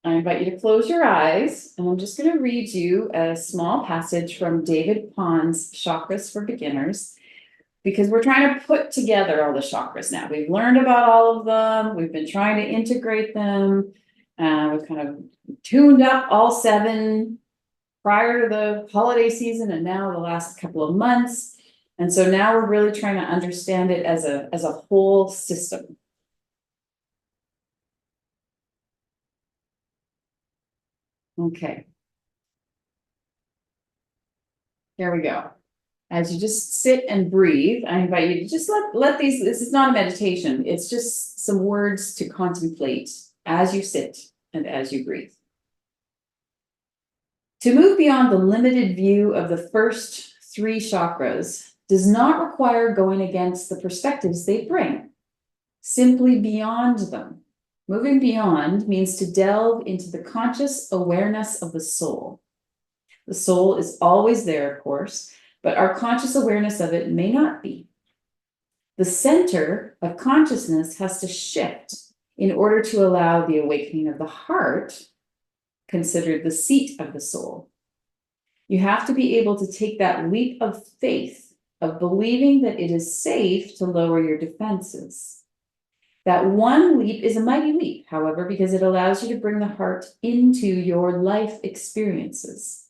I invite you to close your eyes, and I'm just going to read you a small passage from David Pond's Chakras for Beginners, because we're trying to put together all the chakras now. We've learned about all of them. We've been trying to integrate them. We've kind of tuned up all 7 prior to the holiday season and now the last couple of months. And so now we're really trying to understand it as a whole system. Okay. Here we go. As you just sit and breathe, I invite you to just let these, this is not a meditation, it's just some words to contemplate as you sit and as you breathe. To move beyond the limited view of the first 3 chakras does not require going against the perspectives they bring, simply beyond them. Moving beyond means to delve into the conscious awareness of the soul. The soul is always there, of course, but our conscious awareness of it may not be. The center of consciousness has to shift in order to allow the awakening of the heart, considered the seat of the soul. You have to be able to take that leap of faith, of believing that it is safe to lower your defenses. That one leap is a mighty leap, however, because it allows you to bring the heart into your life experiences.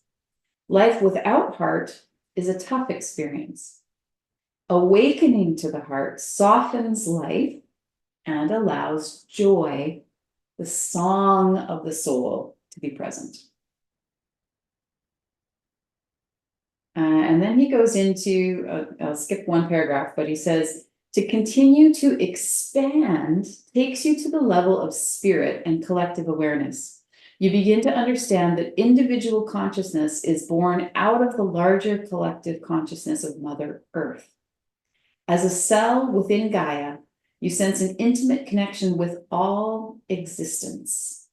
Life without heart is a tough experience. Awakening to the heart softens life and allows joy, the song of the soul, to be present. And then he goes into, I'll skip one paragraph, but he says, to continue to expand takes you to the level of spirit and collective awareness. You begin to understand that individual consciousness is born out of the larger collective consciousness of Mother Earth. As a cell within Gaia, you sense an intimate connection with all existence.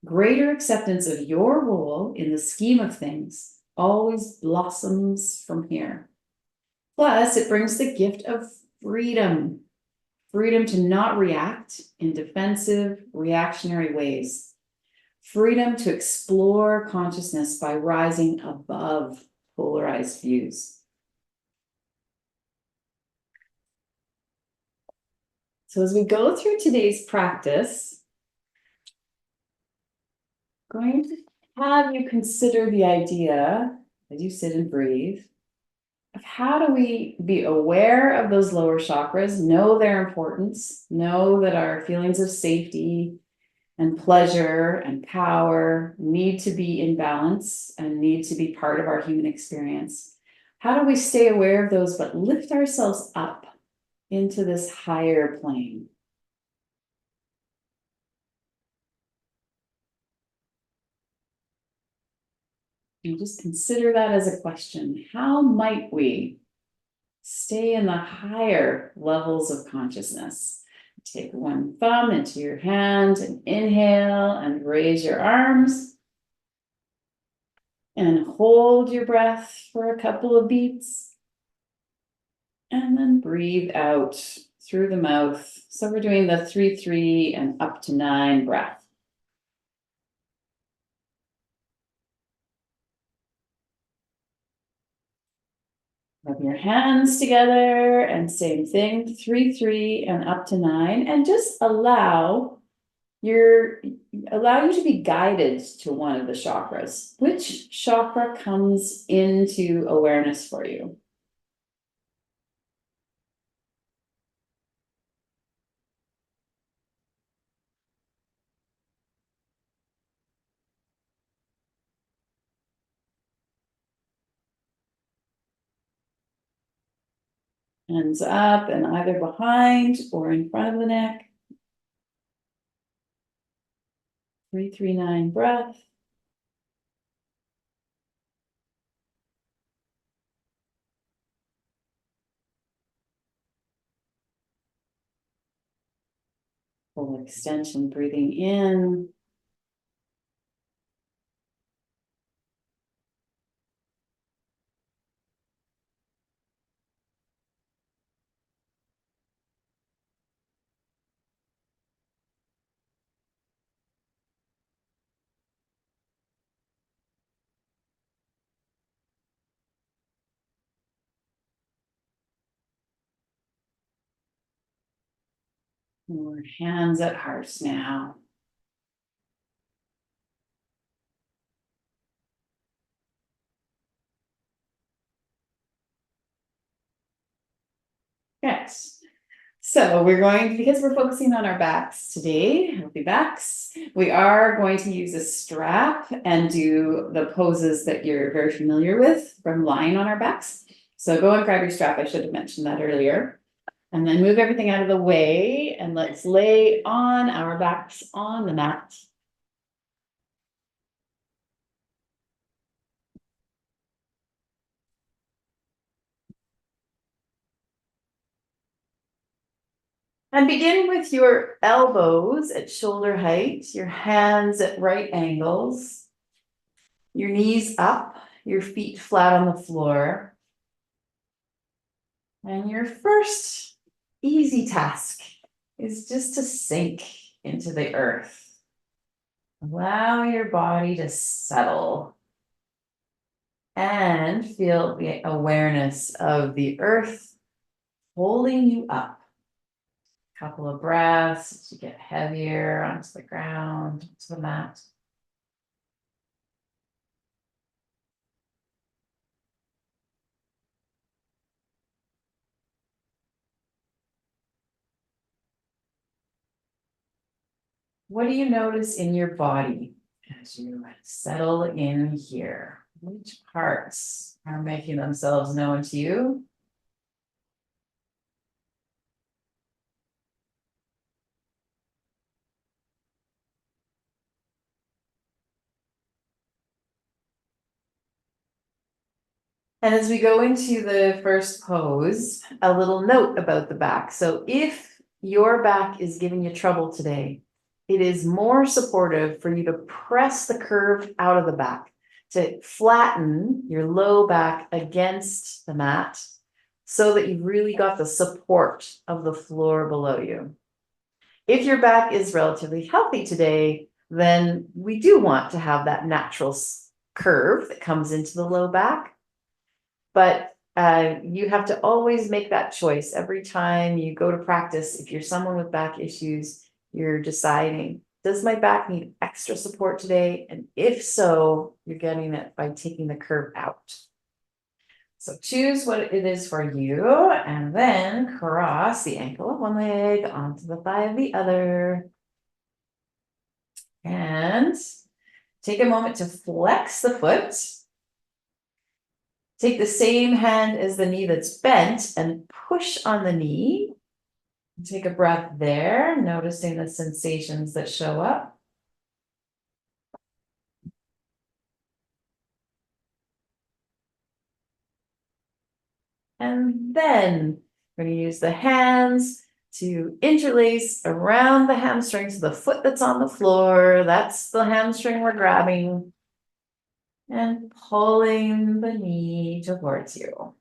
Greater acceptance of your role in the scheme of things always blossoms from here. Plus, it brings the gift of freedom. Freedom to not react in defensive, reactionary ways. Freedom to explore consciousness by rising above polarized views. So as we go through today's practice, I'm going to have you consider the idea, as you sit and breathe, of how do we be aware of those lower chakras, know their importance, know that our feelings of safety and pleasure and power need to be in balance and need to be part of our human experience. How do we stay aware of those but lift ourselves up into this higher plane? And just consider that as a question. How might we stay in the higher levels of consciousness? Take one thumb into your hand and inhale and raise your arms. And hold your breath for a couple of beats. And then breathe out through the mouth. So we're doing the 3-3 and up to 9 breath. Rub your hands together and same thing, 3-3 and up to 9, and just allow you to be guided to one of the chakras. Which chakra comes into awareness for you? Hands up and either behind or in front of the neck. 3-3-9 breath. Full extension, breathing in. We're hands at heart now. Yes. So we're going, because we're focusing on our backs today, healthy backs, we are going to use a strap and do the poses that you're very familiar with from lying on our backs. So go and grab your strap. I should have mentioned that earlier. And then move everything out of the way and let's lay on our backs on the mat. And begin with your elbows at shoulder height, your hands at right angles, your knees up, your feet flat on the floor. And your first easy task is just to sink into the earth. Allow your body to settle and feel the awareness of the earth holding you up. Couple of breaths as you get heavier onto the ground, onto the mat. What do you notice in your body as you settle in here? Which parts are making themselves known to you? And as we go into the first pose, a little note about the back. So if your back is giving you trouble today, it is more supportive for you to press the curve out of the back, to flatten your low back against the mat so that you've really got the support of the floor below you. If your back is relatively healthy today, then we do want to have that natural curve that comes into the low back. But you have to always make that choice every time you go to practice. If you're someone with back issues, you're deciding, does my back need extra support today? And if so, you're getting it by taking the curve out. So choose what it is for you, and then cross the ankle of one leg onto the thigh of the other. And take a moment to flex the foot. Take the same hand as the knee that's bent and push on the knee. Take a breath there, noticing the sensations that show up. And then we're going to use the hands to interlace around the hamstrings, the foot that's on the floor. That's the hamstring we're grabbing. And pulling the knee towards you.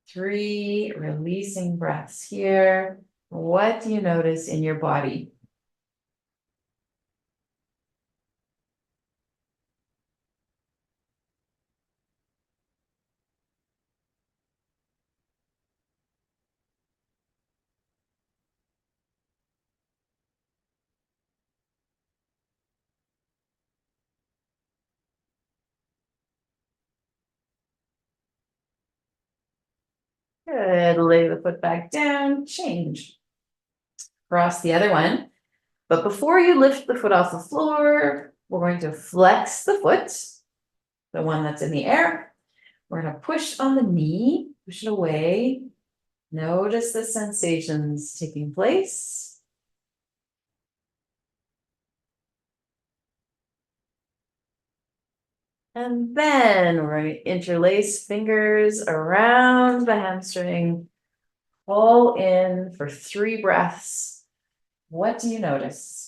3 releasing breaths here. What do you notice in your body? Good. Lay the foot back down, change. Cross the other one. But before you lift the foot off the floor, we're going to flex the foot, the one that's in the air. We're going to push on the knee, push it away. Notice the sensations taking place. And then we're going to interlace fingers around the hamstring. Pull in for 3 breaths. What do you notice?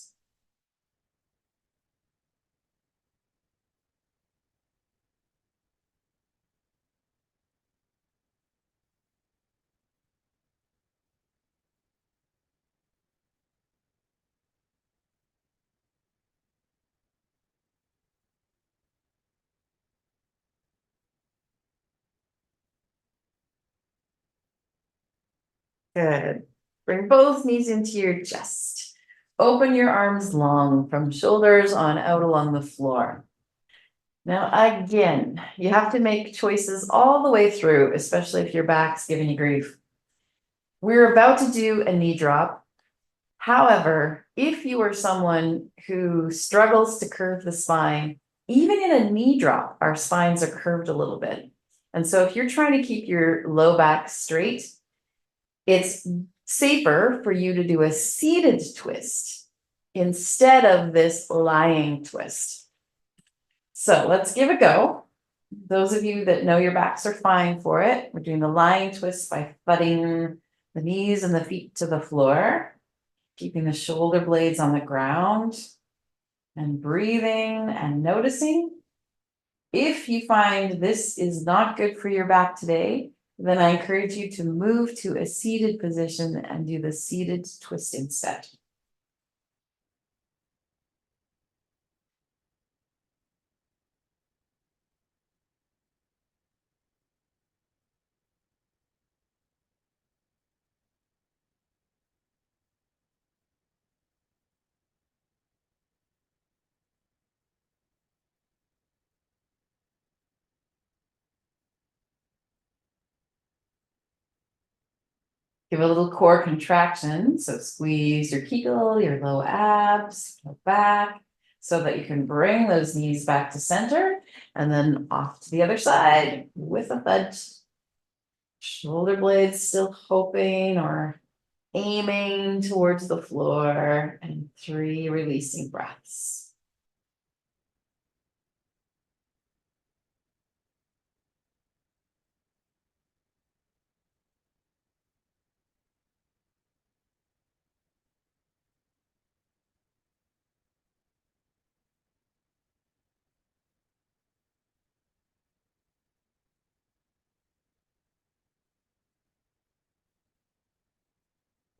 Good. Bring both knees into your chest. Open your arms long from shoulders on out along the floor. Now, again, you have to make choices all the way through, especially if your back's giving you grief. We're about to do a knee drop. However, if you are someone who struggles to curve the spine, even in a knee drop, our spines are curved a little bit. And so if you're trying to keep your low back straight, it's safer for you to do a seated twist instead of this lying twist. So let's give a go. Those of you that know your backs are fine for it, we're doing the lying twist by footing the knees and the feet to the floor, keeping the shoulder blades on the ground and breathing and noticing. If you find this is not good for your back today, then I encourage you to move to a seated position and do the seated twist instead. Give a little core contraction. So squeeze your kegel, your low abs, your back, so that you can bring those knees back to center and then off to the other side with a thud. Shoulder blades still hoping or aiming towards the floor, and 3 releasing breaths.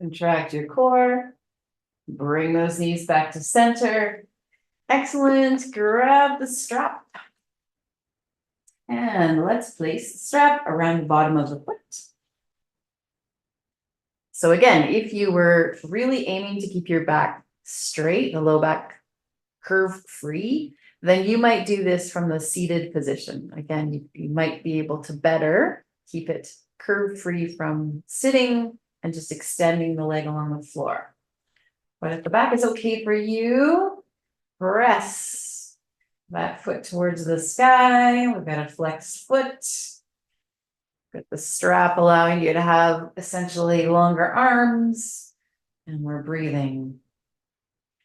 Contract your core, bring those knees back to center. Excellent, grab the strap. And let's place the strap around the bottom of the foot. So again, if you were really aiming to keep your back straight, the low back curve free, then you might do this from the seated position. Again, you might be able to better keep it curve free from sitting and just extending the leg along the floor. But if the back is okay for you, press that foot towards the sky. We've got a flexed foot. Got the strap allowing you to have essentially longer arms. And we're breathing.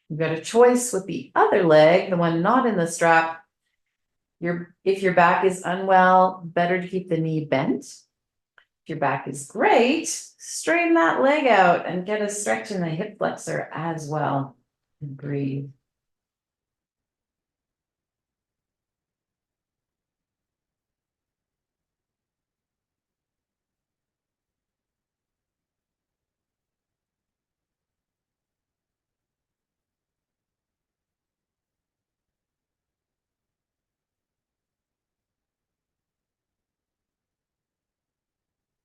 You've got a choice with the other leg, the one not in the strap. If your back is unwell, better to keep the knee bent. If your back is great, straighten that leg out and get a stretch in the hip flexor as well. And breathe.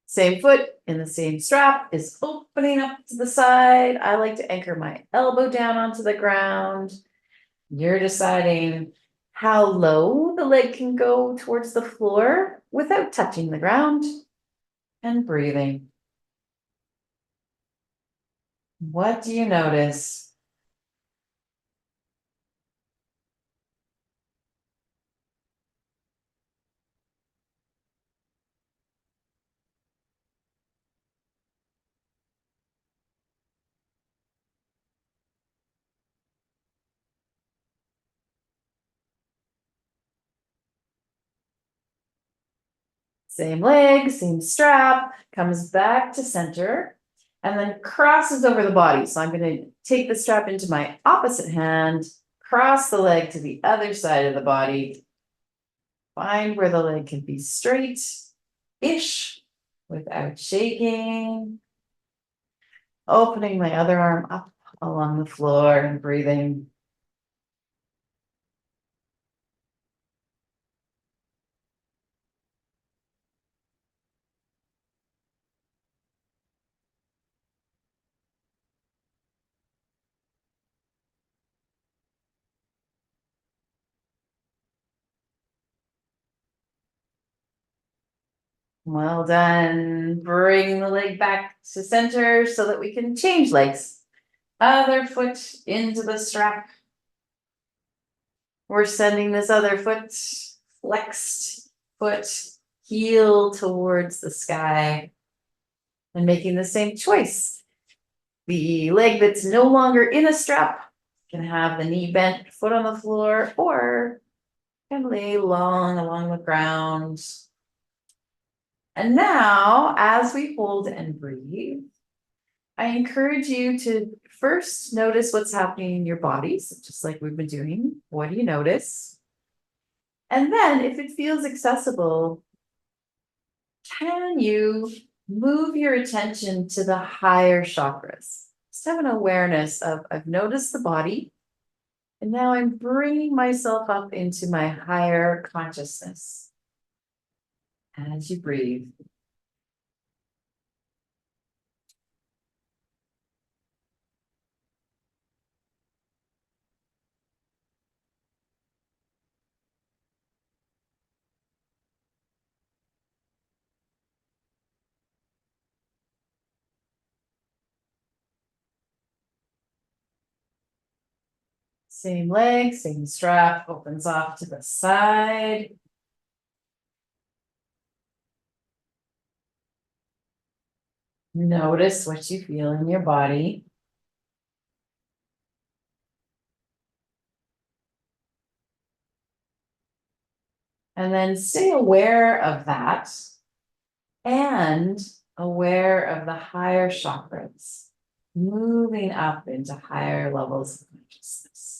Same foot in the same strap is opening up to the side. I like to anchor my elbow down onto the ground. You're deciding how low the leg can go towards the floor without touching the ground, and breathing. What do you notice? Same leg, same strap, comes back to center, and then crosses over the body. So I'm going to take the strap into my opposite hand, cross the leg to the other side of the body, find where the leg can be straight-ish without shaking, opening my other arm up along the floor and breathing. Well done. Bring the leg back to center so that we can change legs. Other foot into the strap. We're sending this other foot, flexed foot, heel towards the sky, and making the same choice. The leg that's no longer in a strap can have the knee bent, foot on the floor, or can lay long along the ground. And now, as we hold and breathe, I encourage you to first notice what's happening in your bodies, just like we've been doing. What do you notice? And then, if it feels accessible, can you move your attention to the higher chakras? Just have an awareness of, I've noticed the body, and now I'm bringing myself up into my higher consciousness. As you breathe. Same leg, same strap, opens off to the side. Notice what you feel in your body. And then stay aware of that and aware of the higher chakras, moving up into higher levels of consciousness.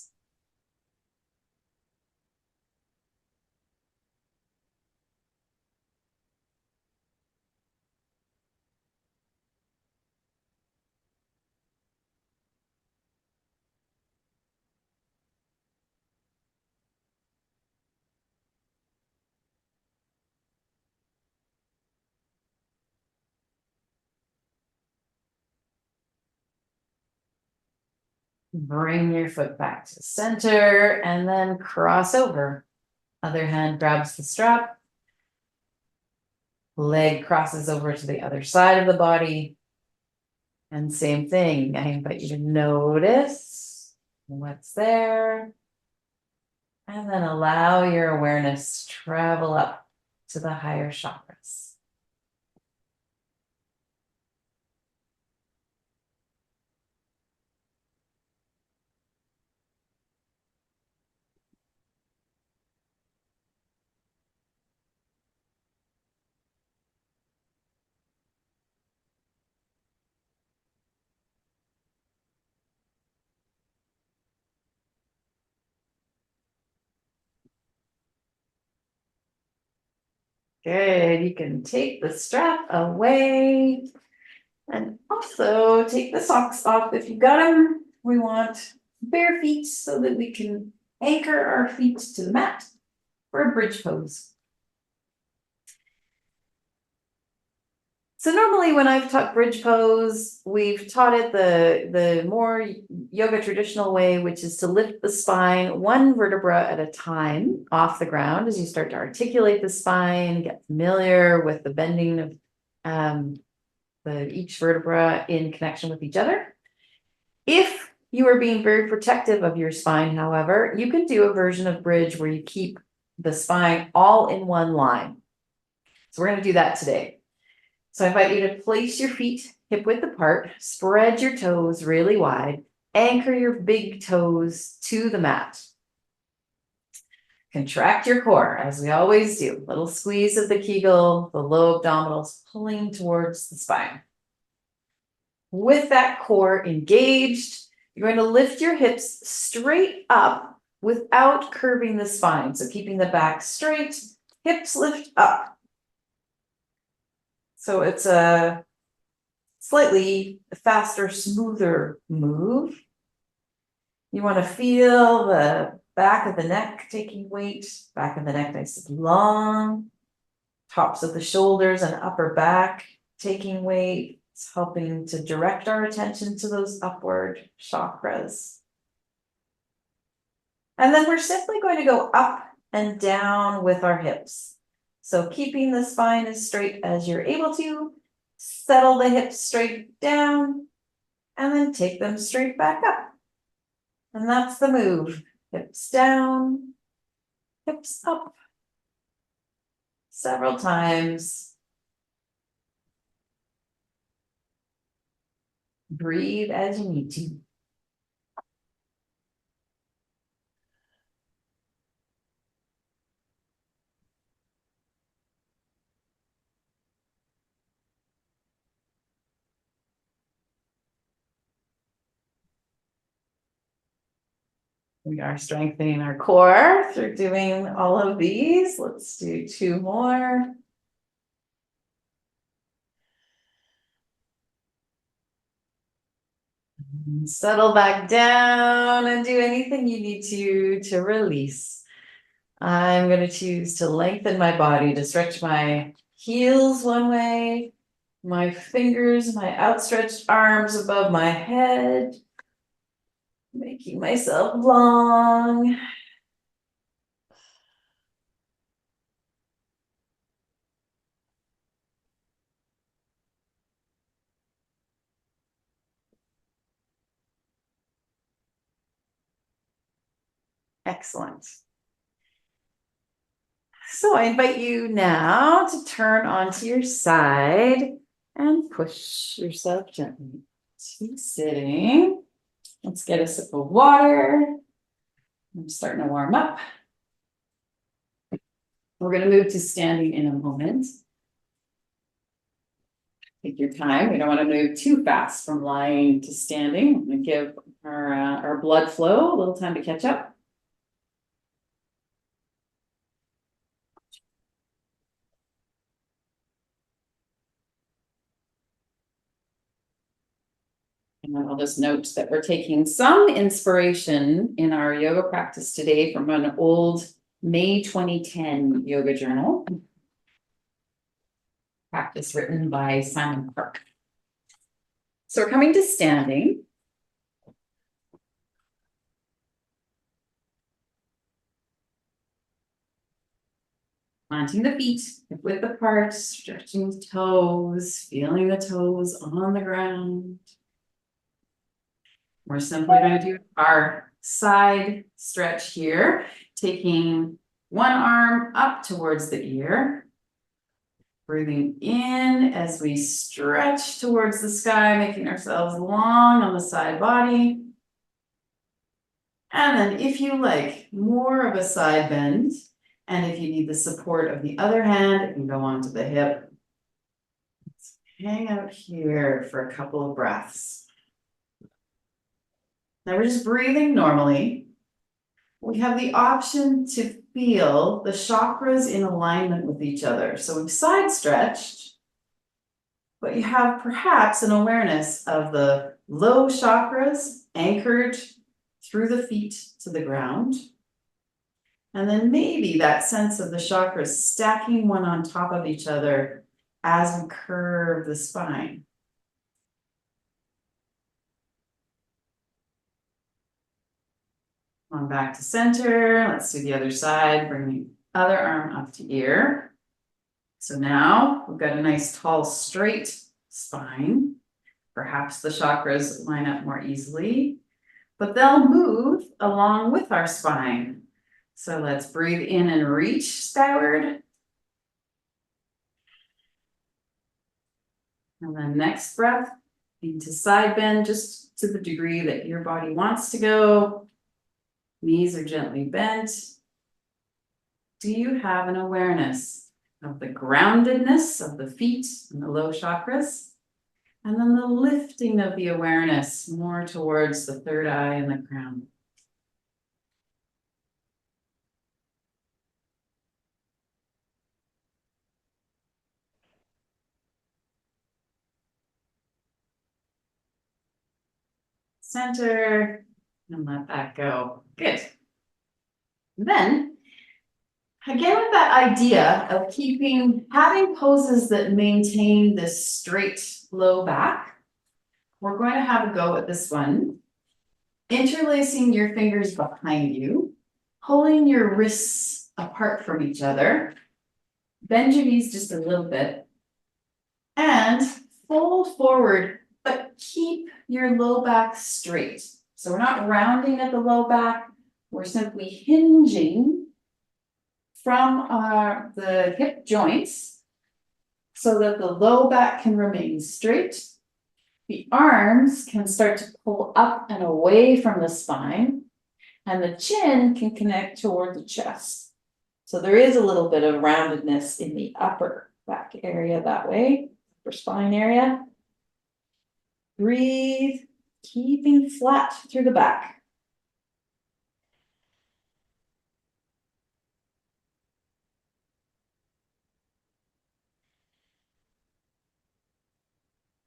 Bring your foot back to center and then cross over. Other hand grabs the strap. Leg crosses over to the other side of the body. And same thing, I invite you to notice what's there. And then allow your awareness to travel up to the higher chakras. Good, you can take the strap away and also take the socks off if you got them. We want bare feet so that we can anchor our feet to the mat for a bridge pose. So normally when I've taught bridge pose, we've taught it the more yoga traditional way, which is to lift the spine one vertebra at a time off the ground as you start to articulate the spine, get familiar with the bending of each vertebra in connection with each other. If you are being very protective of your spine, however, you can do a version of bridge where you keep the spine all in one line. So we're going to do that today. So I invite you to place your feet hip width apart, spread your toes really wide, anchor your big toes to the mat. Contract your core, as we always do. Little squeeze of the Kegel, the low abdominals pulling towards the spine. With that core engaged, you're going to lift your hips straight up without curving the spine. So keeping the back straight, hips lift up. So it's a slightly faster, smoother move. You want to feel the back of the neck taking weight, back of the neck nice and long, tops of the shoulders and upper back taking weight. It's helping to direct our attention to those upward chakras. And then we're simply going to go up and down with our hips. So keeping the spine as straight as you're able to, settle the hips straight down, and then take them straight back up. And that's the move. Hips down, hips up. Several times. Breathe as you need to. We are strengthening our core through doing all of these. Let's do 2 more. Settle back down and do anything you need to release. I'm going to choose to lengthen my body, to stretch my heels one way, my fingers, my outstretched arms above my head, making myself long. Excellent. So I invite you now to turn onto your side and push yourself gently to sitting. Let's get a sip of water. I'm starting to warm up. We're going to move to standing in a moment. Take your time. We don't want to move too fast from lying to standing. I'm going to give our blood flow a little time to catch up. And then I'll just note that we're taking some inspiration in our yoga practice today from an old May 2010 yoga journal. Practice written by Simon Park. So we're coming to standing. Planting the feet hip width apart, stretching the toes, feeling the toes on the ground. We're simply going to do our side stretch here, taking one arm up towards the ear. Breathing in as we stretch towards the sky, making ourselves long on the side body. And then if you like more of a side bend, and if you need the support of the other hand, it can go onto the hip. Let's hang out here for a couple of breaths. Now we're just breathing normally. We have the option to feel the chakras in alignment with each other. So we've side stretched, but you have perhaps an awareness of the low chakras anchored through the feet to the ground. And then maybe that sense of the chakras stacking one on top of each other as we curve the spine. On back to center. Let's do the other side. Bring the other arm up to ear. So now we've got a nice tall straight spine. Perhaps the chakras line up more easily, but they'll move along with our spine. So let's breathe in and reach skyward. And then next breath into side bend, just to the degree that your body wants to go. Knees are gently bent. Do you have an awareness of the groundedness of the feet and the low chakras? And then the lifting of the awareness more towards the third eye and the crown. Center, and let that go. Good. Then, again with that idea of having poses that maintain this straight low back, we're going to have a go at this one. Interlacing your fingers behind you, pulling your wrists apart from each other, Bend your knees just a little bit. And fold forward, but keep your low back straight. So we're not rounding at the low back, we're simply hinging from the hip joints so that the low back can remain straight. The arms can start to pull up and away from the spine, and the chin can connect toward the chest. So there is a little bit of roundedness in the upper back area that way, upper spine area. Breathe, keeping flat through the back.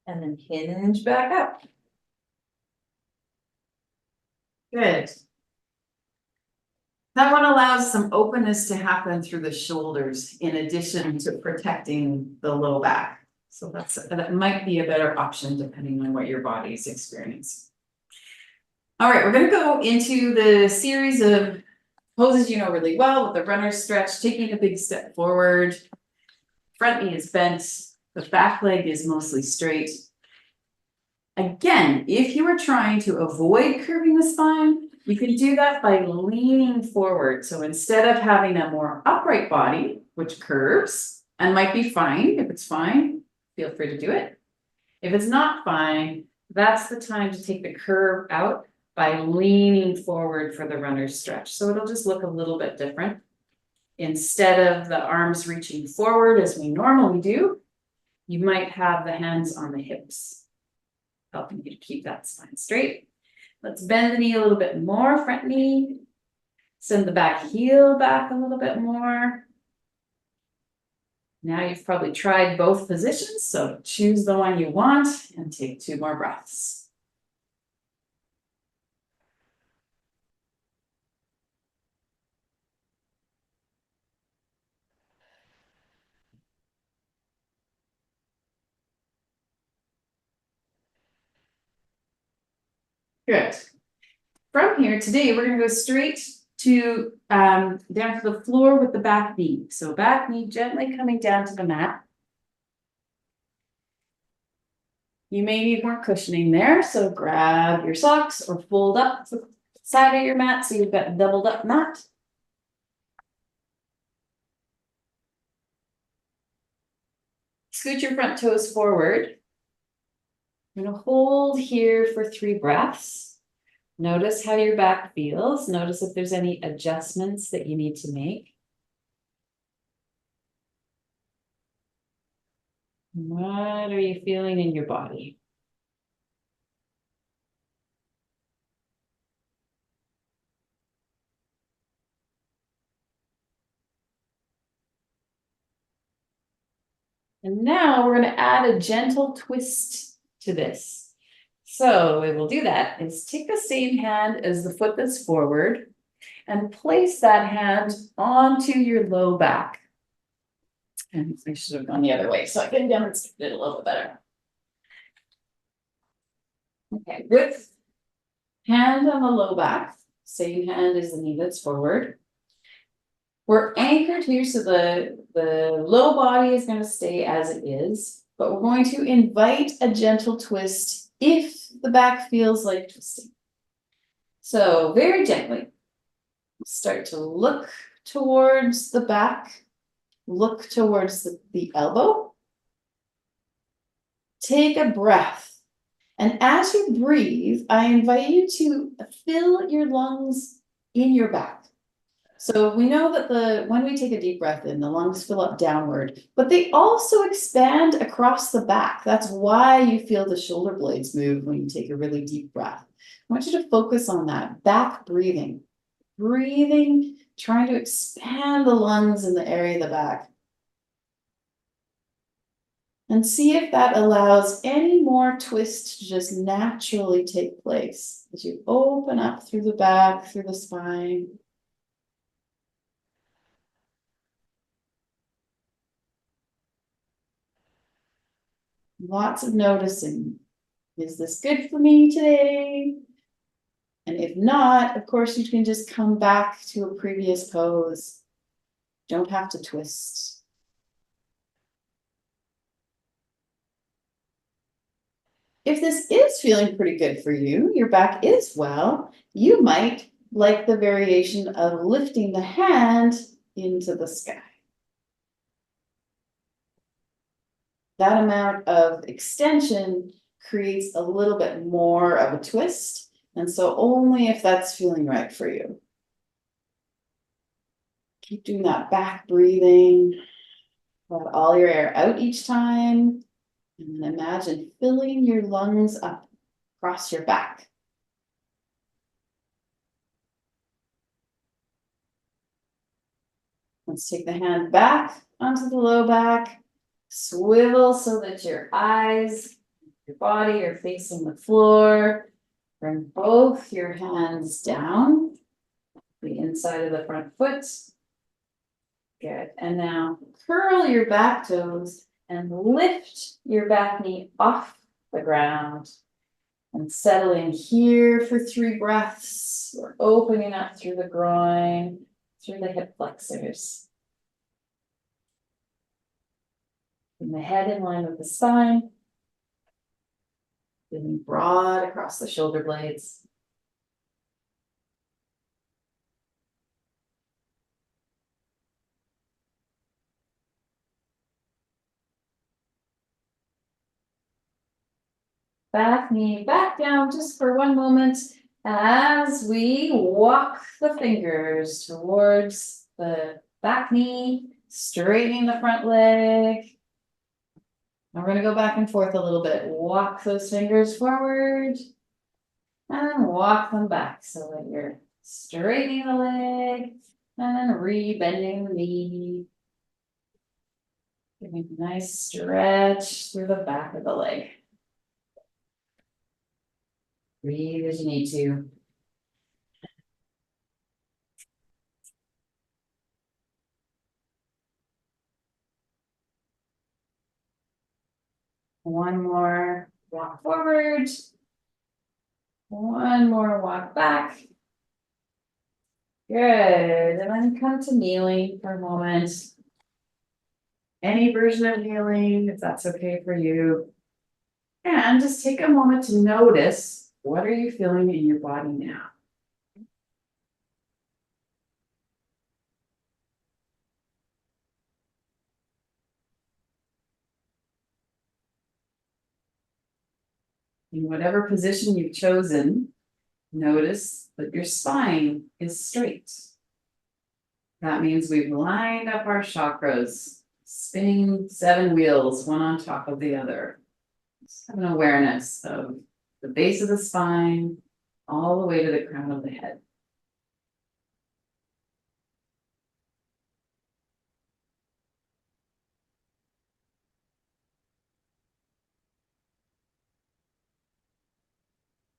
And then hinge back up. Good. That one allows some openness to happen through the shoulders in addition to protecting the low back. So that might be a better option depending on what your body is experiencing. All right, we're going to go into the series of poses you know really well with the runner's stretch, taking a big step forward. Front knee is bent, the back leg is mostly straight. Again, if you are trying to avoid curving the spine, you can do that by leaning forward. So instead of having a more upright body, which curves and might be fine, if it's fine, feel free to do it. If it's not fine, that's the time to take the curve out by leaning forward for the runner's stretch. So it'll just look a little bit different. Instead of the arms reaching forward as we normally do, you might have the hands on the hips, helping you to keep that spine straight. Let's bend the knee a little bit more, front knee. Send the back heel back a little bit more. Now you've probably tried both positions, so choose the one you want and take 2 more breaths. Good. From here today, we're going to go straight to down to the floor with the back knee. So back knee gently coming down to the mat. You may need more cushioning there, so grab your socks or fold up the side of your mat so you've got a doubled up mat. Scoot your front toes forward. I'm going to hold here for 3 breaths. Notice how your back feels. Notice if there's any adjustments that you need to make. What are you feeling in your body? And now we're going to add a gentle twist to this. So we will do that is take the same hand as the foot that's forward and place that hand onto your low back. And I should have gone the other way so I can demonstrate it a little bit better. Okay, with hand on the low back, same hand as the knee that's forward. We're anchored here, so the low body is going to stay as it is, but we're going to invite a gentle twist if the back feels like twisting. So very gently, start to look towards the back, look towards the elbow. Take a breath, and as you breathe, I invite you to fill your lungs in your back. So we know that when we take a deep breath in, the lungs fill up downward, but they also expand across the back. That's why you feel the shoulder blades move when you take a really deep breath. I want you to focus on that back breathing. Breathing, trying to expand the lungs in the area of the back. And see if that allows any more twist to just naturally take place as you open up through the back, through the spine. Lots of noticing. Is this good for me today? And if not, of course, you can just come back to a previous pose. Don't have to twist. if this is feeling pretty good for you, your back is well, you might like the variation of lifting the hand into the sky. That amount of extension creates a little bit more of a twist, and so only if that's feeling right for you. Keep doing that back breathing. Let all your air out each time. And then imagine filling your lungs up across your back. Let's take the hand back onto the low back. Swivel so that your eyes, your body are facing the floor. Bring both your hands down the inside of the front foot. Good. And now curl your back toes and lift your back knee off the ground. And settle in here for 3 breaths. We're opening up through the groin, through the hip flexors. Bring the head in line with the spine. Feeling broad across the shoulder blades. Back knee back down just for 1 moment as we walk the fingers towards the back knee, straightening the front leg. And we're going to go back and forth a little bit. Walk those fingers forward and walk them back so that you're straightening the leg and re-bending the knee. Giving a nice stretch through the back of the leg. Breathe as you need to. One more walk forward. One more walk back. Good. And then come to kneeling for a moment. Any version of kneeling, if that's okay for you. And just take a moment to notice, what are you feeling in your body now? In whatever position you've chosen, notice that your spine is straight. That means we've lined up our chakras, spinning 7 wheels, one on top of the other. Just have an awareness of the base of the spine, all the way to the crown of the head.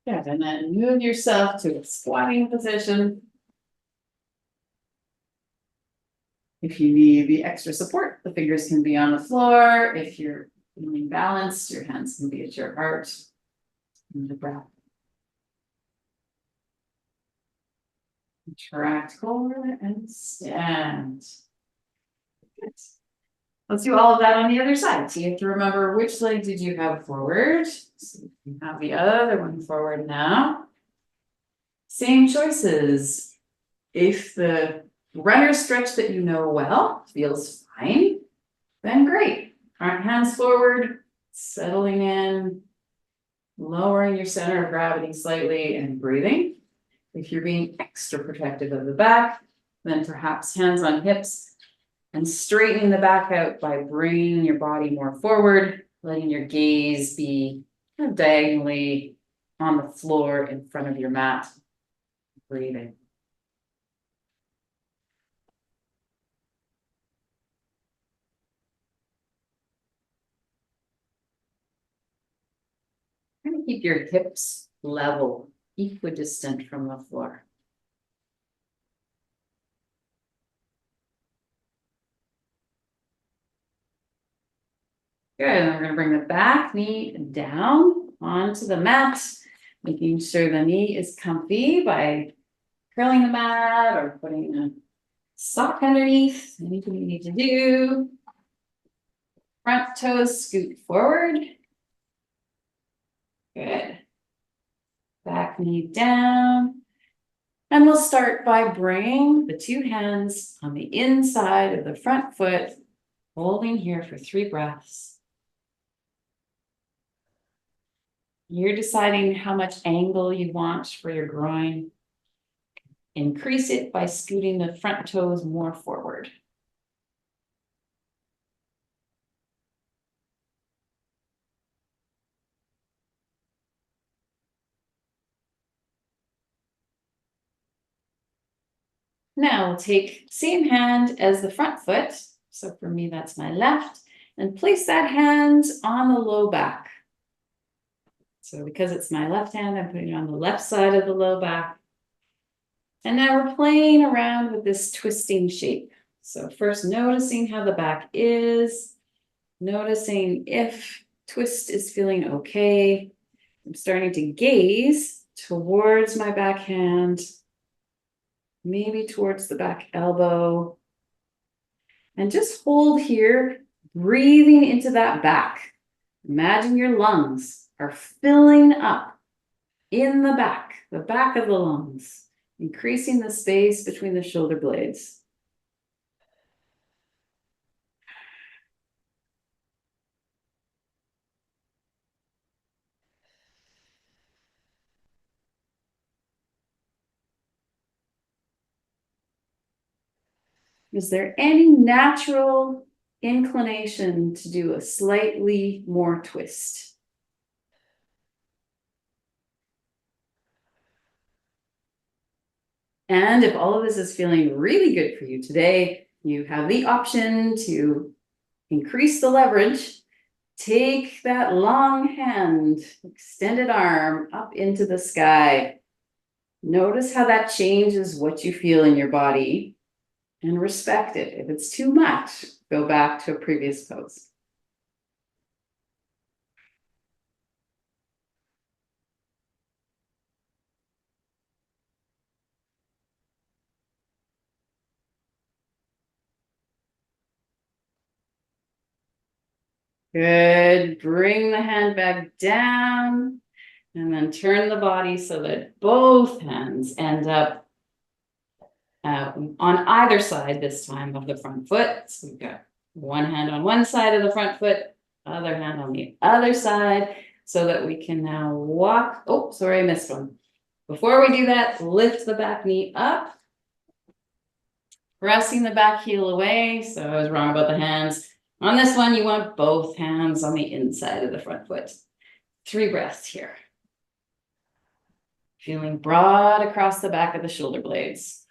Good, and then move yourself to a squatting position. If you need the extra support, the fingers can be on the floor. If you're feeling balanced, your hands can be at your heart. And the breath. Contract forward and stand. Good. Let's do all of that on the other side. So you have to remember, which leg did you have forward? So you have the other one forward now. Same choices. If the runner stretch that you know well feels fine, then great. Front hands forward, settling in, lowering your center of gravity slightly and breathing. If you're being extra protective of the back, then perhaps hands on hips and straightening the back out by bringing your body more forward, letting your gaze be kind of diagonally on the floor in front of your mat. Breathing. Try to keep your hips level, equidistant from the floor. Good, and we're going to bring the back knee down onto the mat, making sure the knee is comfy by curling the mat or putting a sock underneath, anything you need to do. Front toes scoot forward. Good. Back knee down. And we'll start by bringing the two hands on the inside of the front foot, holding here for 3 breaths. You're deciding how much angle you want for your groin. Increase it by scooting the front toes more forward. Now we'll take same hand as the front foot. So for me, that's my left, and place that hand on the low back. So because it's my left hand, I'm putting it on the left side of the low back. And now we're playing around with this twisting shape. So first noticing how the back is, noticing if twist is feeling okay. I'm starting to gaze towards my back hand, maybe towards the back elbow. And just hold here, breathing into that back. Imagine your lungs are filling up in the back of the lungs, increasing the space between the shoulder blades. Is there any natural inclination to do a slightly more twist? And if all of this is feeling really good for you today, you have the option to increase the leverage. Take that long hand, extended arm up into the sky. Notice how that changes what you feel in your body and respect it. If it's too much, go back to a previous pose. Good. Bring the hand back down and then turn the body so that both hands end up on either side this time of the front foot. So we've got one hand on one side of the front foot, other hand on the other side, so that we can now walk. Oh, sorry, I missed one. Before we do that, lift the back knee up, pressing the back heel away. So I was wrong about the hands. On this one, you want both hands on the inside of the front foot. 3 breaths here. Feeling broad across the back of the shoulder blades.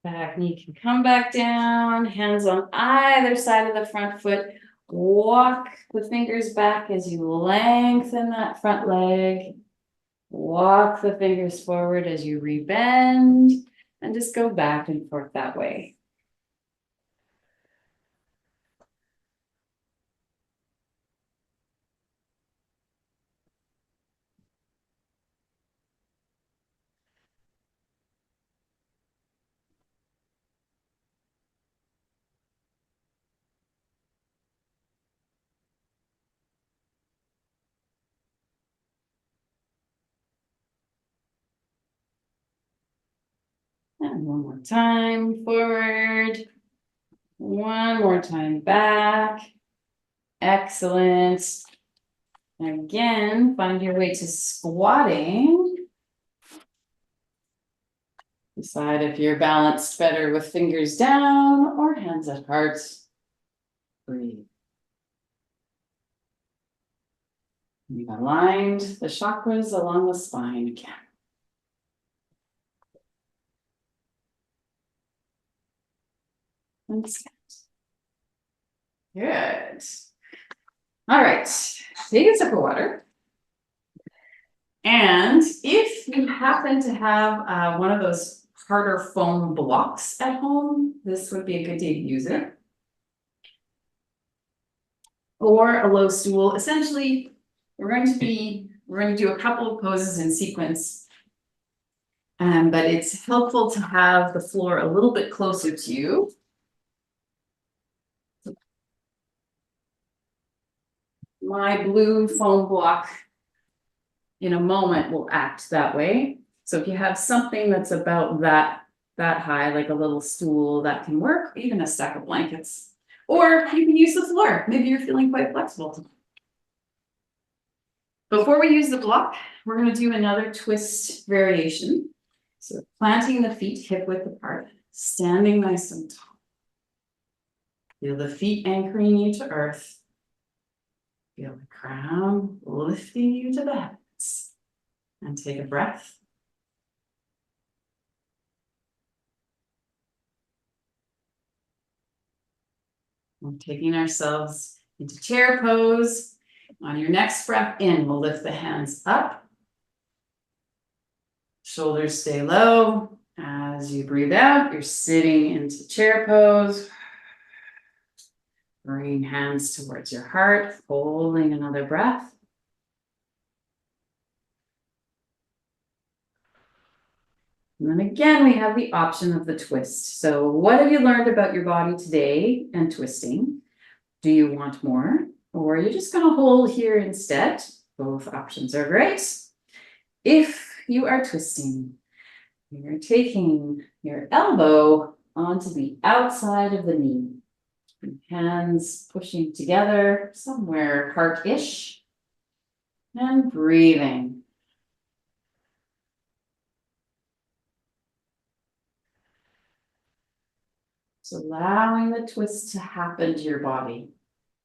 Back knee can come back down, hands on either side of the front foot. Walk the fingers back as you lengthen that front leg. Walk the fingers forward as you rebend, and just go back and forth that way. And one more time forward. One more time back. Excellent. Again, find your way to squatting. Decide if you're balanced better with fingers down or hands at heart. Breathe. You've aligned the chakras along the spine again. Good. All right, take a sip of water. And if you happen to have one of those harder foam blocks at home, this would be a good day to use it. Or a low stool. Essentially, we're going to do a couple of poses in sequence. But it's helpful to have the floor a little bit closer to you. My blue foam block in a moment will act that way. So if you have something that's about that high, like a little stool, that can work, even a stack of blankets. Or you can use the floor. Maybe you're feeling quite flexible. Before we use the block, we're going to do another twist variation. So planting the feet hip width apart, standing nice and tall. Feel the feet anchoring you to earth. Feel the crown lifting you to the heavens. And take a breath. We're taking ourselves into chair pose. On your next breath in, we'll lift the hands up. Shoulders stay low. As you breathe out, you're sitting into chair pose. Bring hands towards your heart, holding another breath. And then again, we have the option of the twist. So what have you learned about your body today and twisting? Do you want more? Or are you just going to hold here instead? Both options are great. If you are twisting, you're taking your elbow onto the outside of the knee. Hands pushing together somewhere heart-ish. And breathing. So allowing the twist to happen to your body,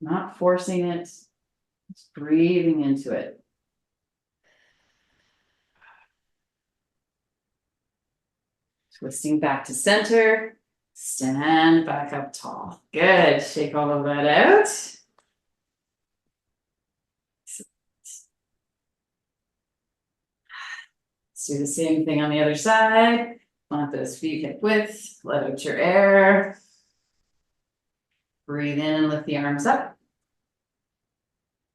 not forcing it, just breathing into it. Twisting back to center, stand back up tall. Good, shake all of that out. Let's do the same thing on the other side. Plant those feet hip width, let out your air. Breathe in, lift the arms up.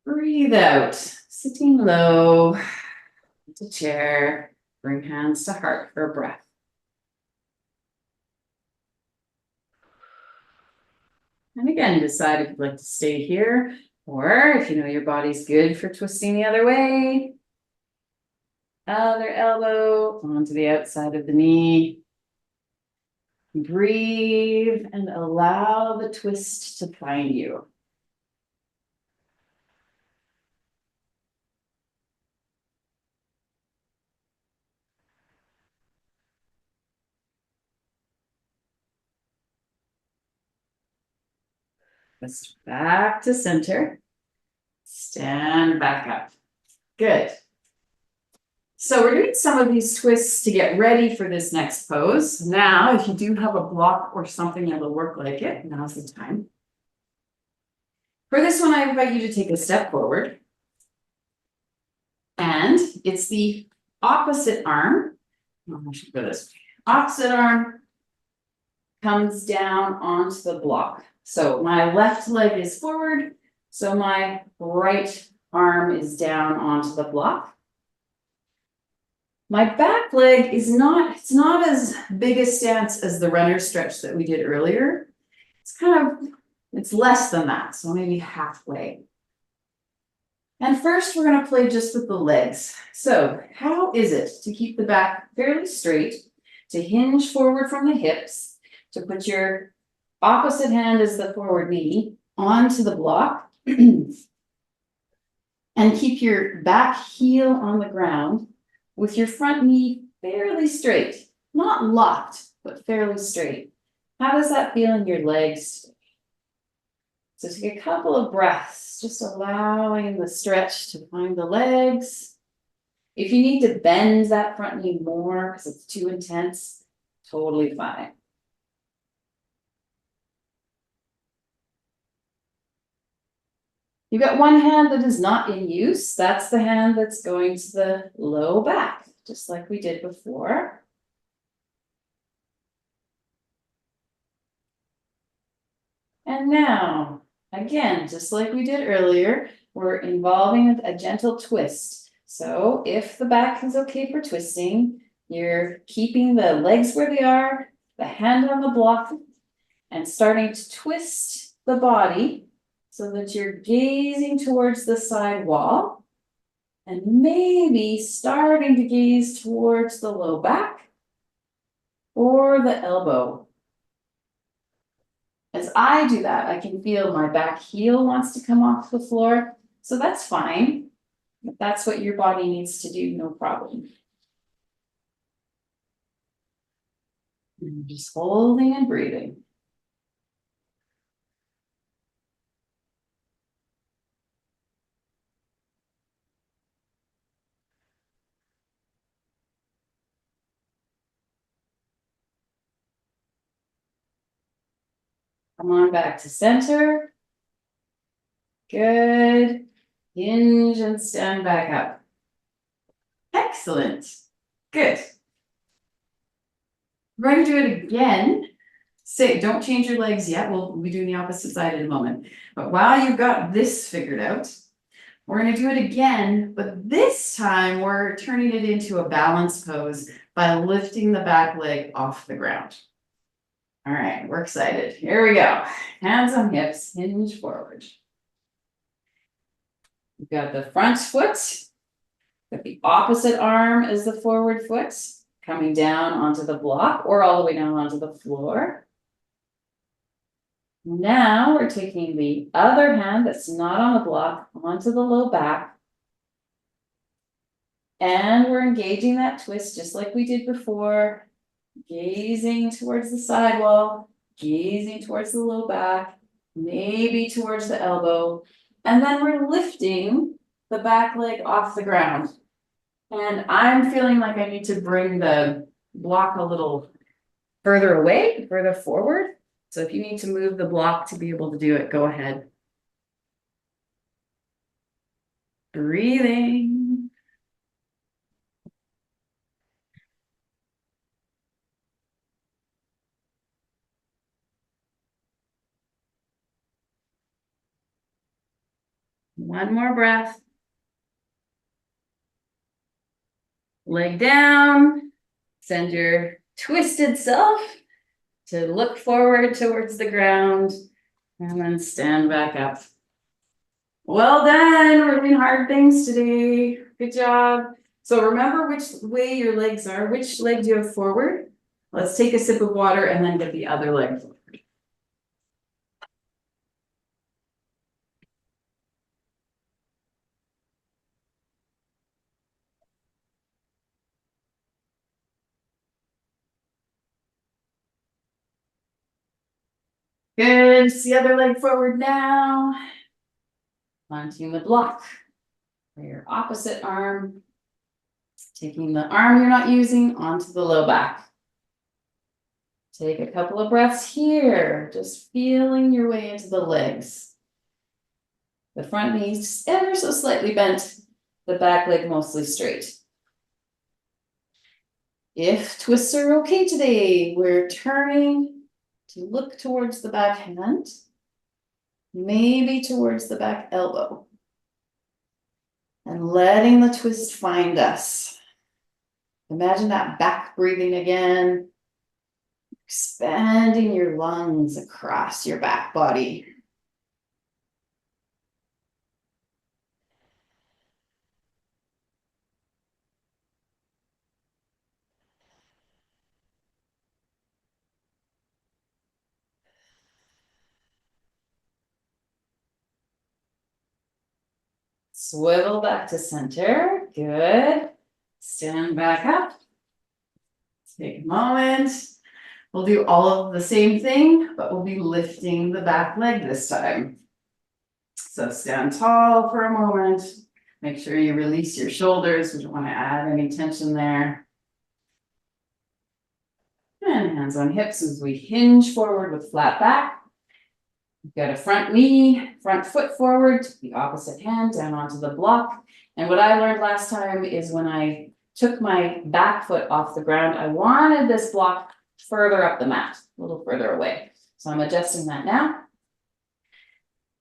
Breathe out, sitting low, into chair. Bring hands to heart for a breath. And again, decide if you'd like to stay here, or if you know your body's good for twisting the other way. Other elbow onto the outside of the knee. Breathe and allow the twist to find you. Twist back to center. Stand back up. Good. So we're doing some of these twists to get ready for this next pose. Now, if you do have a block or something that'll work like it, now's the time. For this one, I invite you to take a step forward. And it's the opposite arm. Oh, I should go this way. Opposite arm comes down onto the block. So my left leg is forward. So my right arm is down onto the block. My back leg is it's not as big a stance as the runner stretch that we did earlier. It's less than that, so maybe halfway. And first we're going to play just with the legs. So how is it to keep the back fairly straight, to hinge forward from the hips, to put your opposite hand as the forward knee onto the block, and keep your back heel on the ground with your front knee fairly straight, not locked, but fairly straight. How does that feel in your legs? So take a couple of breaths, just allowing the stretch to find the legs. If you need to bend that front knee more because it's too intense, totally fine. You've got one hand that is not in use. That's the hand that's going to the low back, just like we did before. And now, again, just like we did earlier, we're involving a gentle twist. So if the back is okay for twisting, you're keeping the legs where they are, the hand on the block, and starting to twist the body so that you're gazing towards the side wall. And maybe starting to gaze towards the low back or the elbow. As I do that, I can feel my back heel wants to come off the floor, so that's fine. If that's what your body needs to do, no problem. And just holding and breathing. Come on back to center. Good. Hinge and stand back up. Excellent. Good. We're going to do it again. Don't change your legs yet. We'll be doing the opposite side in a moment. But while you've got this figured out, we're going to do it again, but this time we're turning it into a balance pose by lifting the back leg off the ground. All right, we're excited. Here we go. Hands on hips, hinge forward. We've got the front foot, but the opposite arm is the forward foot, coming down onto the block or all the way down onto the floor. Now we're taking the other hand that's not on the block onto the low back. And we're engaging that twist just like we did before. Gazing towards the sidewall, gazing towards the low back, maybe towards the elbow. And then we're lifting the back leg off the ground. And I'm feeling like I need to bring the block a little further away, further forward. So if you need to move the block to be able to do it, go ahead. Breathing. One more breath. Leg down. Send your twisted self to look forward towards the ground and then stand back up. Well done. We're doing hard things today. Good job. So remember which way your legs are. Which leg do you have forward? Let's take a sip of water and then get the other leg forward. Good. It's the other leg forward now. Planting the block for your opposite arm. Taking the arm you're not using onto the low back. Take a couple of breaths here, just feeling your way into the legs. The front knees just ever so slightly bent, the back leg mostly straight. If twists are okay today, we're turning to look towards the back hand, maybe towards the back elbow, and letting the twist find us. Imagine that back breathing again, expanding your lungs across your back body. Swivel back to center. Good. Stand back up. Take a moment. We'll do all of the same thing, but we'll be lifting the back leg this time. So stand tall for a moment. Make sure you release your shoulders. We don't want to add any tension there. And hands on hips as we hinge forward with flat back. We've got a front knee, front foot forward, the opposite hand down onto the block. And what I learned last time is when I took my back foot off the ground, I wanted this block further up the mat, a little further away. So I'm adjusting that now.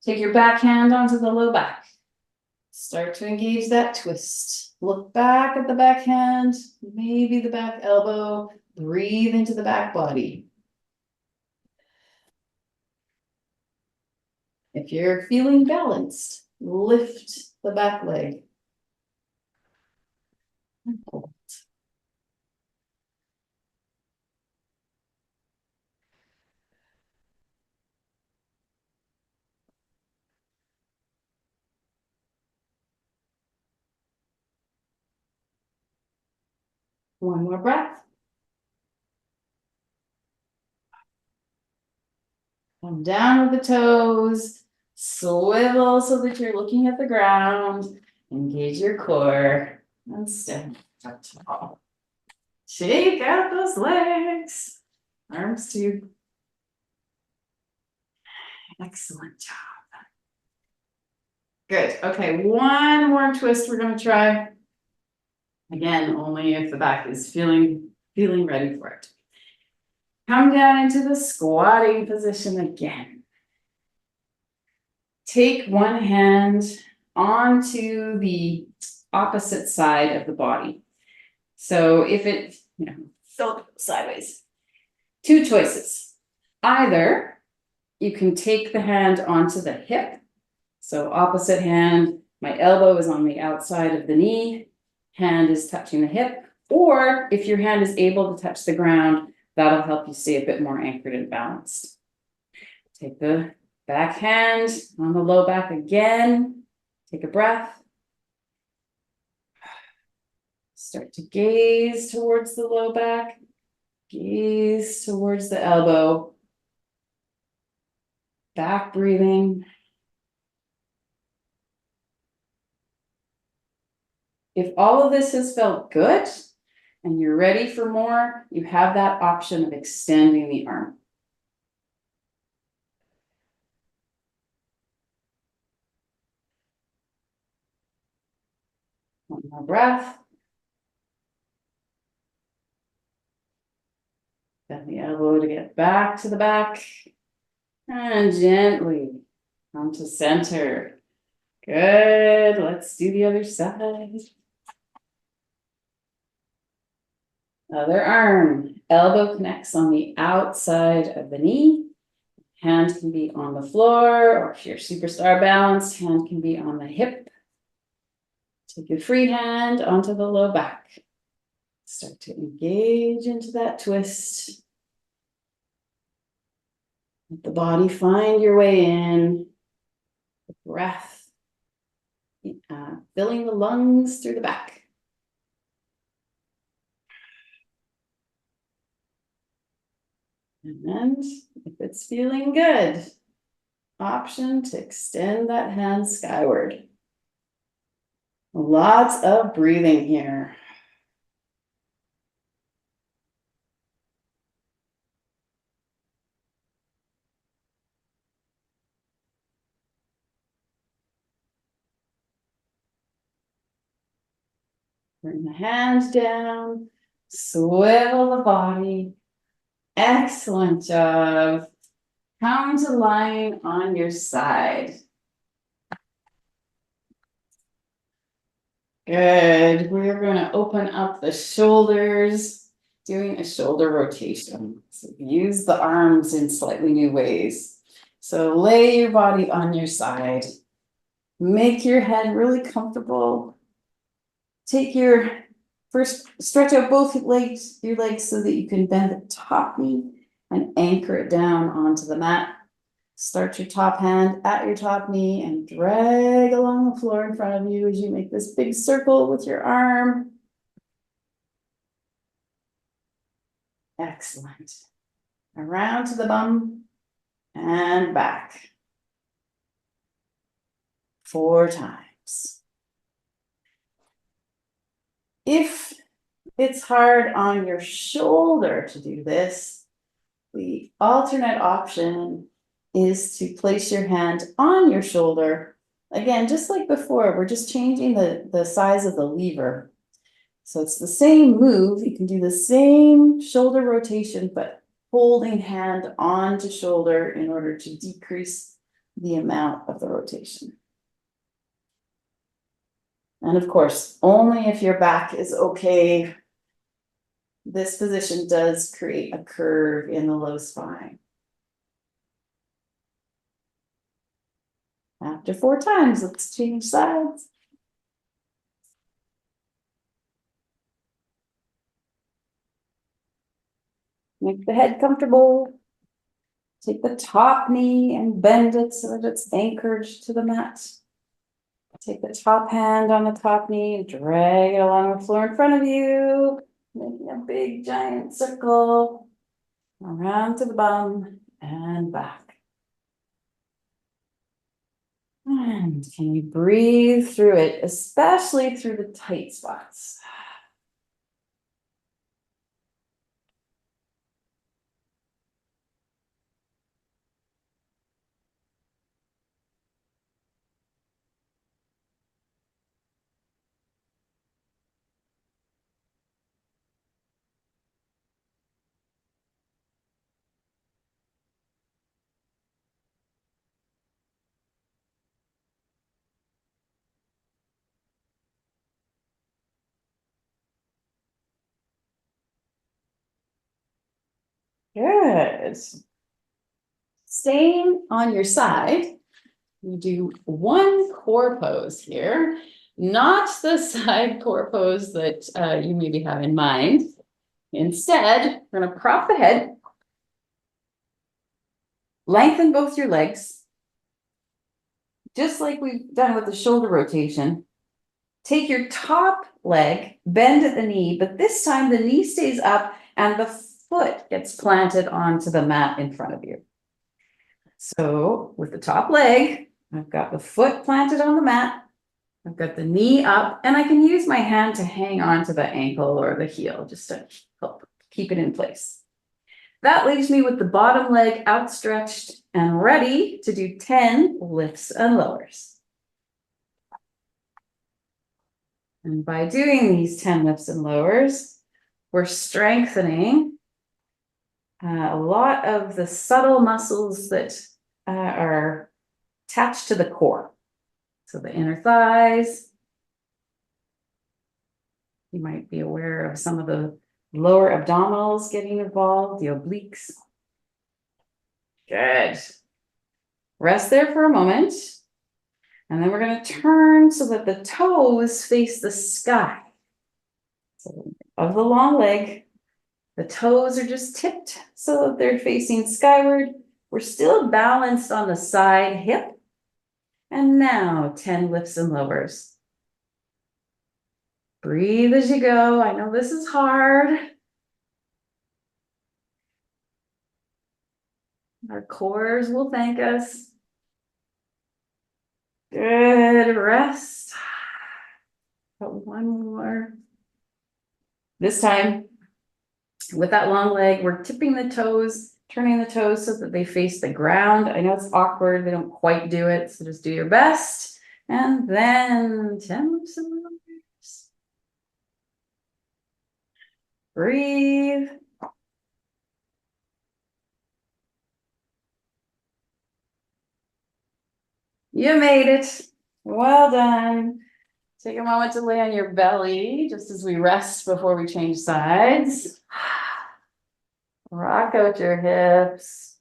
Take your back hand onto the low back. Start to engage that twist. Look back at the back hand, maybe the back elbow. Breathe into the back body. If you're feeling balanced, lift the back leg. And hold. One more breath. Come down with the toes, swivel so that you're looking at the ground, engage your core, and stand up tall. Shake out those legs, arms too. Excellent job. Good, okay, one more twist we're gonna try. Again, only if the back is feeling ready for it. Come down into the squatting position again. Take one hand onto the opposite side of the body. So if it, so sideways. Two choices. Either you can take the hand onto the hip. So opposite hand, my elbow is on the outside of the knee, hand is touching the hip. Or if your hand is able to touch the ground, that'll help you stay a bit more anchored and balanced. Take the back hand on the low back again. Take a breath. Start to gaze towards the low back. Gaze towards the elbow. Back breathing. If all of this has felt good and you're ready for more, you have that option of extending the arm. One more breath. Bend the elbow to get back to the back. And gently come to center. Good. Let's do the other side. Other arm. Elbow connects on the outside of the knee. Hand can be on the floor, or if you're superstar balanced, hand can be on the hip. Take your free hand onto the low back. Start to engage into that twist. Let the body find your way in. The breath, filling the lungs through the back. And if it's feeling good, option to extend that hand skyward. Lots of breathing here. Bring the hands down, swivel the body. Excellent job. Come to lying on your side. Good. We're going to open up the shoulders, doing a shoulder rotation. So use the arms in slightly new ways. So lay your body on your side. Make your head really comfortable. Take your first, stretch out both legs, your legs so that you can bend the top knee and anchor it down onto the mat. Start your top hand at your top knee and drag along the floor in front of you as you make this big circle with your arm. Excellent. Around to the bum and back. 4 times. If it's hard on your shoulder to do this, the alternate option is to place your hand on your shoulder. Again, just like before, we're just changing the size of the lever. So it's the same move. You can do the same shoulder rotation, but holding hand onto shoulder in order to decrease the amount of the rotation. And of course, only if your back is okay. This position does create a curve in the low spine. After 4 times, let's change sides. Make the head comfortable. Take the top knee and bend it so that it's anchored to the mat. Take the top hand on the top knee and drag it along the floor in front of you, making a big giant circle around to the bum and back. And can you breathe through it, especially through the tight spots? Good. Staying on your side, you do one core pose here, not the side core pose that you maybe have in mind. Instead, we're going to prop the head, lengthen both your legs, just like we've done with the shoulder rotation. Take your top leg, bend at the knee, but this time the knee stays up and the foot gets planted onto the mat in front of you. So with the top leg, I've got the foot planted on the mat, I've got the knee up, and I can use my hand to hang on to the ankle or the heel just to help keep it in place. That leaves me with the bottom leg outstretched and ready to do 10 lifts and lowers. And by doing these 10 lifts and lowers, we're strengthening a lot of the subtle muscles that are attached to the core. So the inner thighs. You might be aware of some of the lower abdominals getting involved, the obliques. Good. Rest there for a moment. And then we're going to turn so that the toes face the sky. So of the long leg, the toes are just tipped so that they're facing skyward. We're still balanced on the side hip. And now 10 lifts and lowers. Breathe as you go. I know this is hard. Our cores will thank us. Good. Rest. But one more. This time, with that long leg, we're tipping the toes, turning the toes so that they face the ground. I know it's awkward. They don't quite do it. So just do your best. And then 10 lifts and lowers. Breathe. You made it. Well done. Take a moment to lay on your belly just as we rest before we change sides. Rock out your hips.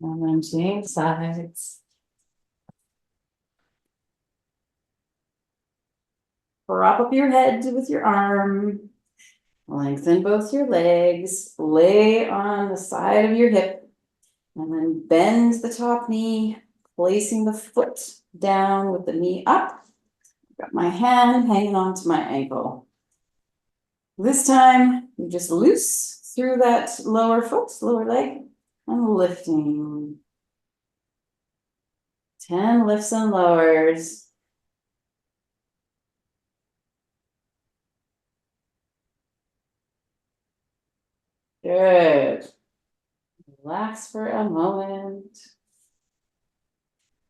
And then change sides. Prop up your head with your arm. Lengthen both your legs. Lay on the side of your hip. And then bend the top knee, placing the foot down with the knee up. Got my hand hanging onto my ankle. This time, you just loose through that lower foot, lower leg, and lifting. 10 lifts and lowers. Good. Relax for a moment.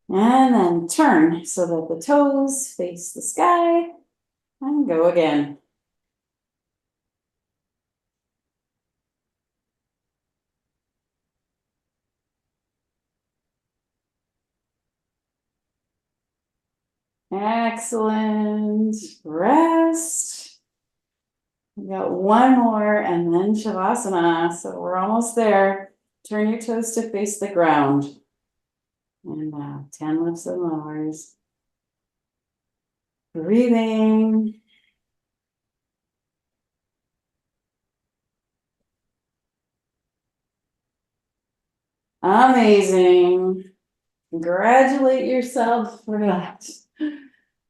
And then turn so that the toes face the sky and go again. Excellent. Rest. We got one more and then Shavasana, so we're almost there. Turn your toes to face the ground. And 10 lifts and lowers. Breathing. Amazing. Congratulate yourself for that.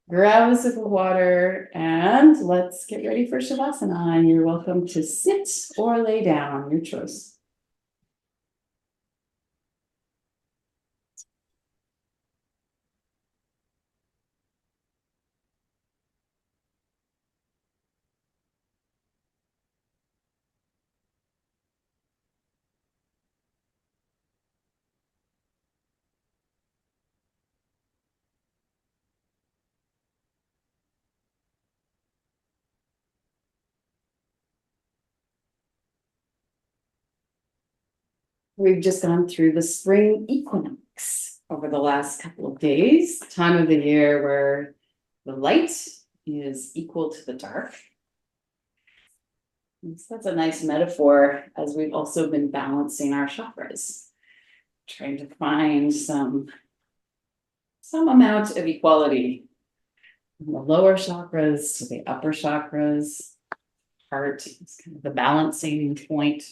Grab a sip of water and let's get ready for Shavasana. And you're welcome to sit or lay down, your choice. We've just gone through the spring equinox over the last couple of days, time of the year where the light is equal to the dark. And so that's a nice metaphor as we've also been balancing our chakras, trying to find some amount of equality from the lower chakras to the upper chakras. Heart is kind of the balancing point.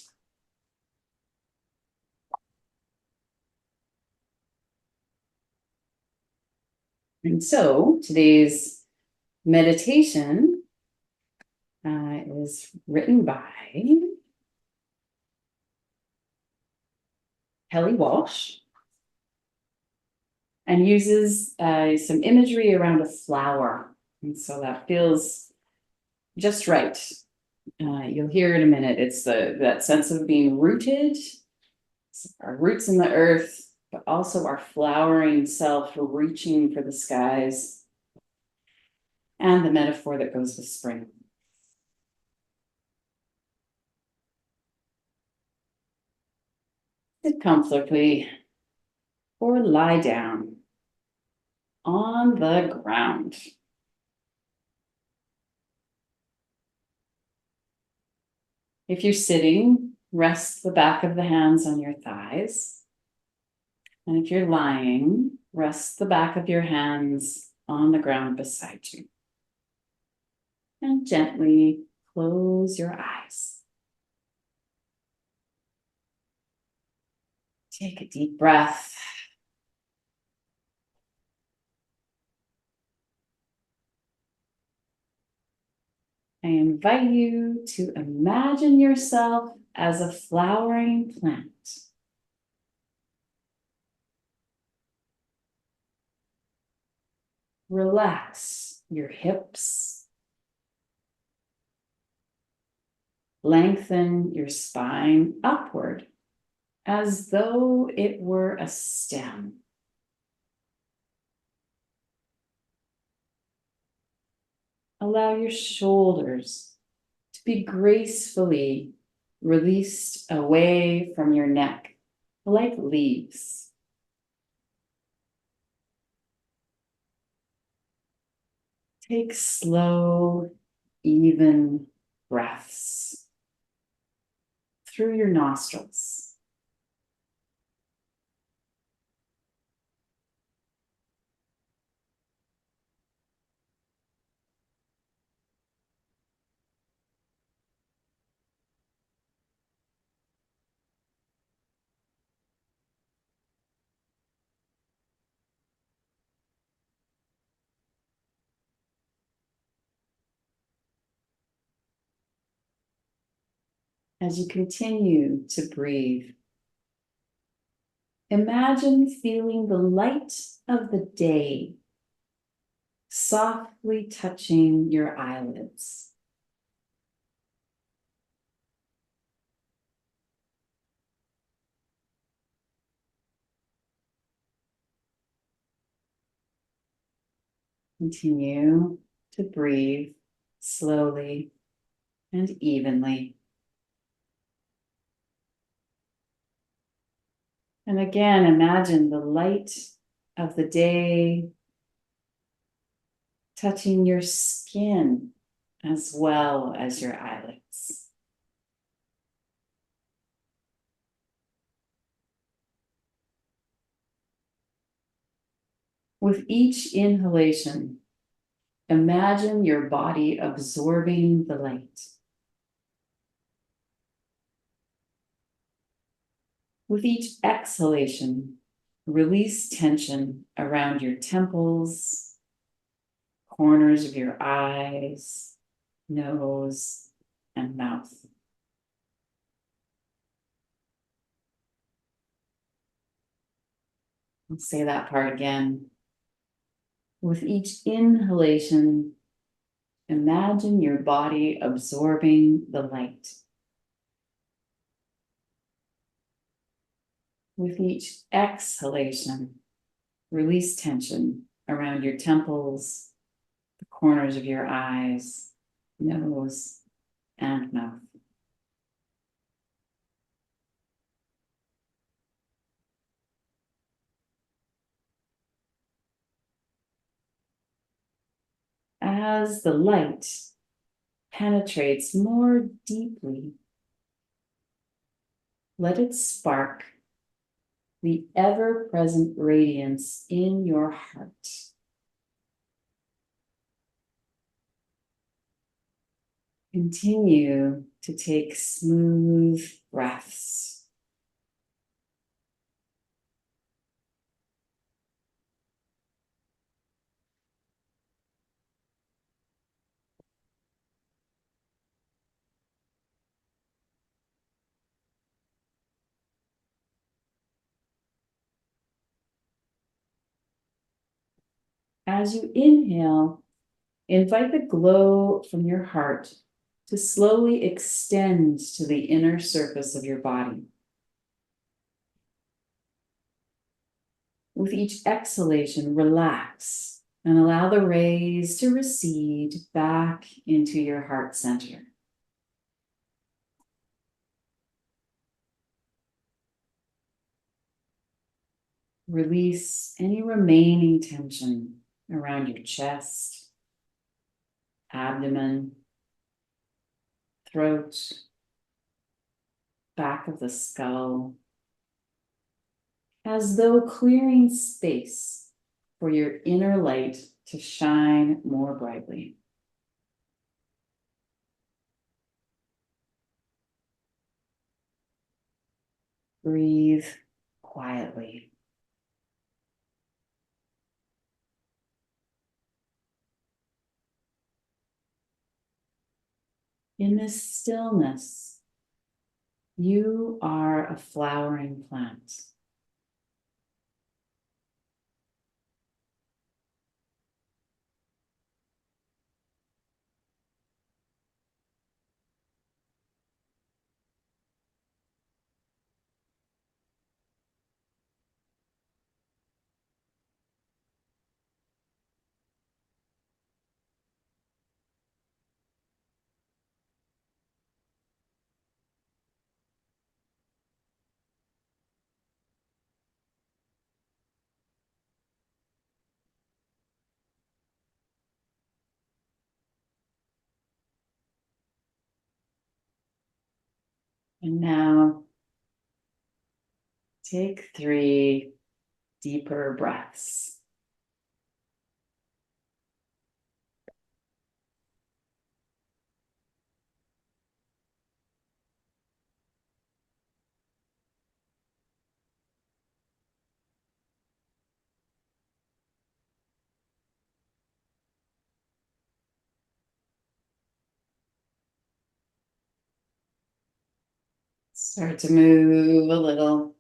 And so today's meditation is written by Kellie Walsh and uses some imagery around a flower. And so that feels just right. You'll hear in a minute, it's that sense of being rooted, our roots in the earth, but also our flowering self reaching for the skies, and the metaphor that goes with spring. Sit comfortably or lie down on the ground. If you're sitting, rest the back of the hands on your thighs. And if you're lying, rest the back of your hands on the ground beside you. And gently close your eyes. Take a deep breath. I invite you to imagine yourself as a flowering plant. Relax your hips. Lengthen your spine upward as though it were a stem. Allow your shoulders to be gracefully released away from your neck, like leaves. Take slow, even breaths through your nostrils. As you continue to breathe, imagine feeling the light of the day softly touching your eyelids. Continue to breathe slowly and evenly. And again, imagine the light of the day touching your skin as well as your eyelids. With each inhalation, imagine your body absorbing the light. With each exhalation, release tension around your temples, corners of your eyes, nose, and mouth. I'll say that part again. With each inhalation, imagine your body absorbing the light. With each exhalation, release tension around your temples, the corners of your eyes, nose, and mouth. As the light penetrates more deeply, let it spark the ever-present radiance in your heart. Continue to take smooth breaths. As you inhale, invite the glow from your heart to slowly extend to the inner surface of your body. With each exhalation, relax and allow the rays to recede back into your heart center. Release any remaining tension around your chest, abdomen, throat, back of the skull, as though clearing space for your inner light to shine more brightly. Breathe quietly. In this stillness, you are a flowering plant. And now, take 3 deeper breaths. Start to move a little.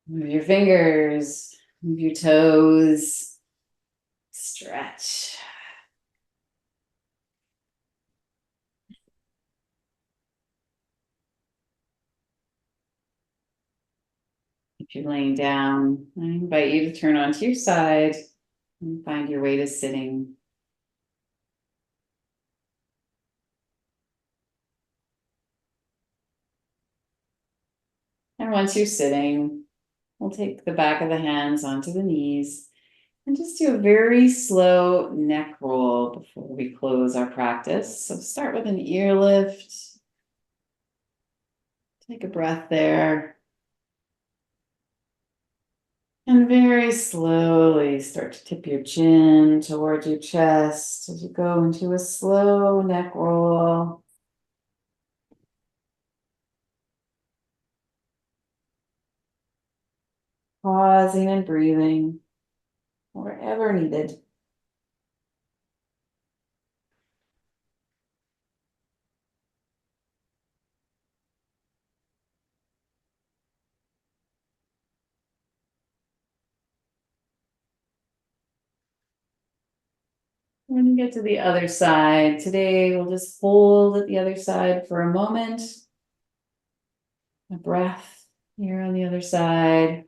Move your fingers, move your toes, stretch. If you're laying down, I invite you to turn onto your side and find your way to sitting. And once you're sitting, we'll take the back of the hands onto the knees And just do a very slow neck roll before we close our practice. So start with an ear lift. Take a breath there. And very slowly start to tip your chin towards your chest as you go into a slow neck roll. Pausing and breathing wherever needed. When you get to the other side, today we'll just hold at the other side for a moment. A breath here on the other side.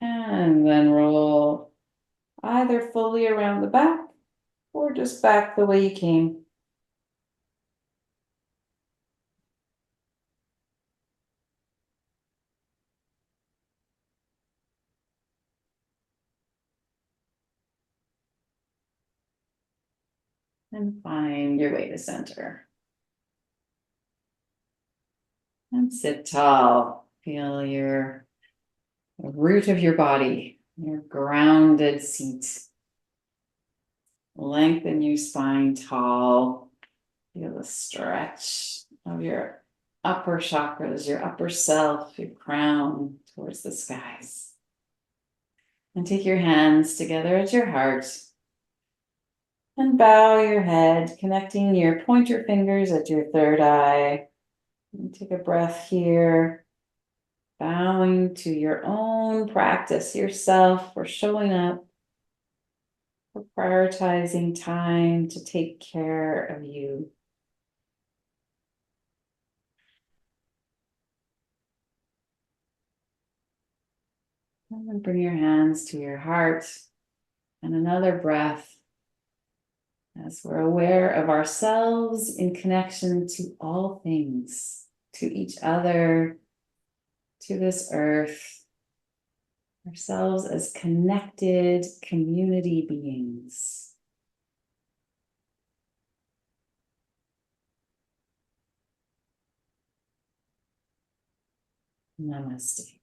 And then roll either fully around the back or just back the way you came. And find your way to center. And sit tall. Feel the root of your body, your grounded seat. Lengthen your spine tall. Feel the stretch of your upper chakras, your upper self, your crown towards the skies. And take your hands together at your heart. And bow your head, connecting your pointer fingers at your third eye. And take a breath here. Bowing to your own practice, yourself, for showing up, for prioritizing time to take care of you. And then bring your hands to your heart and another breath as we're aware of ourselves in connection to all things, to each other, to this earth, ourselves as connected community beings. Namaste.